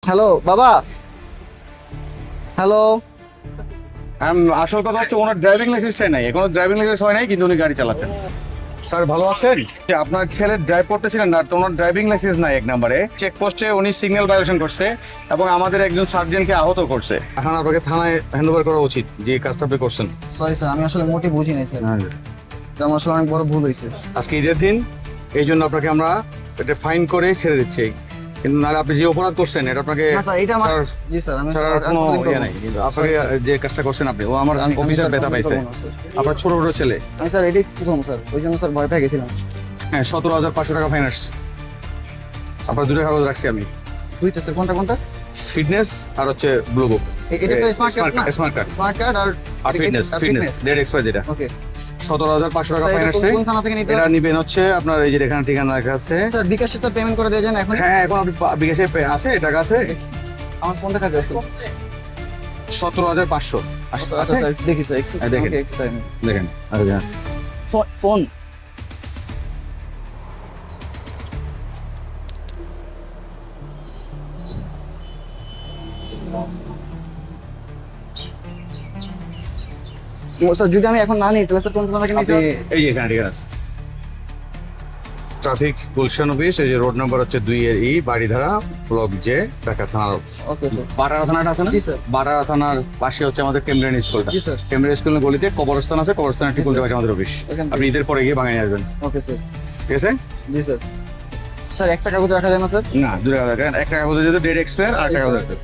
Hello বাবা। Hello. আসল কথা হচ্ছে ওনার ড্রাইভিং লাইসেন্সটাই নাই, এখনো ড্রাইভিং লাইসেন্স হয় নাই, কিন্তু উনি গাড়ি চালাচ্ছেন। স্যার ভালো আছেন? যে আপনার ছেলে ড্রাইভ করতেছিলেন না, তো ওনার ড্রাইভিং লাইসেন্স নাই এক নম্বরে। চেকপোস্টে উনি সিগন্যাল ভায়োলেশন করছে এবং আমাদের একজন সার্জেন্টকে আহত করছে। এখন আপনাকে থানায় হ্যান্ড ওভার করা উচিত, যে কাজটা আপনি করছেন। সরি স্যার, আমি আসলে মোটেই বুঝি নাই স্যার। এটা আমার আসলে অনেক বড় ভুল হয়েছে। আজকে ঈদের দিন, এই জন্য আপনাকে আমরা এটা ফাইন করে ছেড়ে দিচ্ছি, কিন্তু নাহলে আপনি যে অপরাধ করছেন এটা আপনাকে না স্যার, এটা আমার জি স্যার, আমি ছাড়ার কোনো ইয়ে নাই। কিন্তু আপনাকে যে কাজটা করছেন আপনি, ও আমার অফিসার ব্যথা পাইছে। আপনার ছোট ছোট ছেলে। আমি স্যার এটাই প্রথম স্যার, ওই জন্য স্যার ভয় পেয়ে গেছিলাম। হ্যাঁ, 17,500 টাকা ফাইন আসছে। আপনার দুটো কাগজ রাখছি আমি, দুইটা স্যার। কোনটা কোনটা? ফিটনেস আর হচ্ছে ব্লু বুক। এটা স্যার স্মার্ট কার্ড না? স্মার্ট কার্ড স্মার্ট কার্ড আর ফিটনেস ডেট এক্সপায়ার যেটা। ওকে। 17,500 টাকা ফাইন আসছে। কোন থানা থেকে নিতে এটা হবে? নিবেন হচ্ছে আপনার এই যে এখানে ঠিকানা লেখা আছে। স্যার বিকাশে স্যার পেমেন্ট করে দিয়ে যান এখন। হ্যাঁ, এখন আপনি বিকাশে আছে, টাকা আছে। আমার ফোনটা কাটে আছে। 17,500 আচ্ছা আছে। স্যার দেখি স্যার একটু। হ্যাঁ, দেখেন। ওকে, একটু টাইম। দেখেন আচ্ছা। ফোন। স্যার যদি আমি এখন না নিই তাহলে স্যার কোন থানা থেকে নিতে আপনি হবে? এই যে এখানে ঠিকানা আছে, ট্রাফিক গুলশান অফিস, এই যে রোড নাম্বার হচ্ছে 2-এর বাড়িধারা ব্লক জে, ঢাকা থানার। Okay sir. বাটারা থানাটা আছে না? জি স্যার। বাটারা থানার পাশে হচ্ছে আমাদের কেমব্রিয়ান স্কুলটা। জি স্যার। কেমব্রিয়ান স্কুলের গলিতে কবরস্থান আছে, কবরস্থানের ঠিক জি উল্টো স্যার। পাশে আমাদের অফিস। ওখান থেকে। আপনি ঈদের পরে গিয়ে বাঙালি আসবেন, ওকে স্যার। ঠিক আছে? জি স্যার। স্যার একটা কাগজ রাখা যায় না স্যার? না, 2 টাকা দেন। একটা কাগজে যদি ডেট এক্সপায়ার আর একটা কাগজ রাখবেন।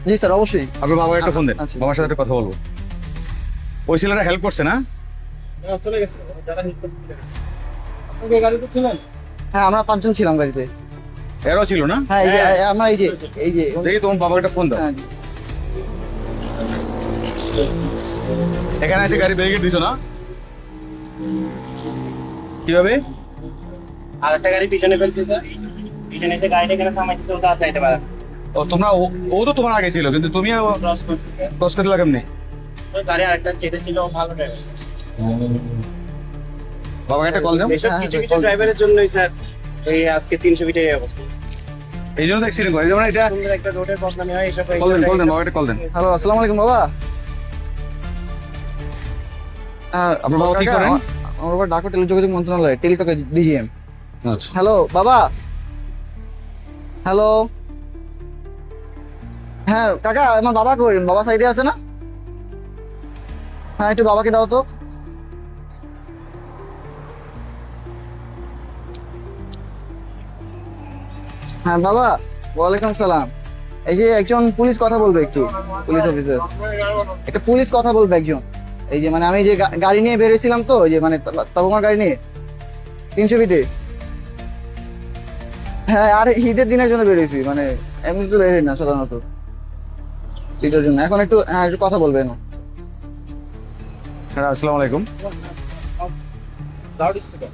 জি স্যার অবশ্যই। আপনার বাবার একটা ফোন দেন, আচ্ছা। বাবার সাথে একটা কথা বলবো। ওই ছেলেটা হেল্প করছে না? চলে গেছে যারা হিট করতে আপনি গাড়িতে ছিলেন? হ্যাঁ আমরা 5 জন ছিলাম গাড়িতে। এরও ছিল না? হ্যাঁ এই যে আমরা এই যে দেখি তোমার বাবাকে একটা ফোন দাও। হ্যাঁ জি। এখানে এসে গাড়ি ব্যারিকেড দিছো না? কিভাবে? আর একটা গাড়ি পিছনে ফেলছে স্যার, পিছনে এসে গাড়িটা এখানে থামাই দিছে, ওটা আর যাইতে পারে না। ও তোমরা ও তো তোমার আগে ছিল, কিন্তু তুমি ক্রস করছে স্যার, ক্রস করতে লাগাম নেই। ওই গাড়ি আরেকটা চেটে ছিল, ও ভালো ড্রাইভার স্যার। বাবাকে একটা কল দাও। এসব হ্যাঁ, কিছু হ্যাঁ, কিছু call ড্রাইভারের জন্যই স্যার এই আজকে 300 ফিটের এই অবস্থা। এই জন্য তো অ্যাক্সিডেন্ট করে, যেমন এটা। সুন্দর একটা রোডের বদনামে হয় এসব। কল দেন বাবাকে একটা কল দেন। হ্যালো আসসালামু আলাইকুম বাবা। আপনার বাবা কি কাকা, করেন? আমার বাবা ঢাকা টেলিযোগাযোগ মন্ত্রণালয় টেলিটকে ডিজিএম। আচ্ছা। হ্যালো বাবা। হ্যালো। হ্যাঁ কাকা, আমার বাবা কই? বাবা সাইডে আছে না? হ্যাঁ একটু বাবাকে দাও তো। হ্যাঁ বাবা। ওয়ালাইকুম সালাম। এই যে একজন পুলিশ কথা বলবে, একটু পুলিশ অফিসার, একটা পুলিশ কথা বলবে একজন। এই যে মানে আমি যে গাড়ি নিয়ে বেরিয়েছিলাম, তো ওই যে মানে তাবুমার গাড়ি নিয়ে 300 ফিটে। হ্যাঁ আর ঈদের দিনের জন্য বেরিয়েছি, মানে এমনি তো বেরোই না সাধারণত, সেটার জন্য এখন একটু হ্যাঁ একটু কথা বলবেন। হ্যাঁ, আসসালামু আলাইকুম। Loud speaker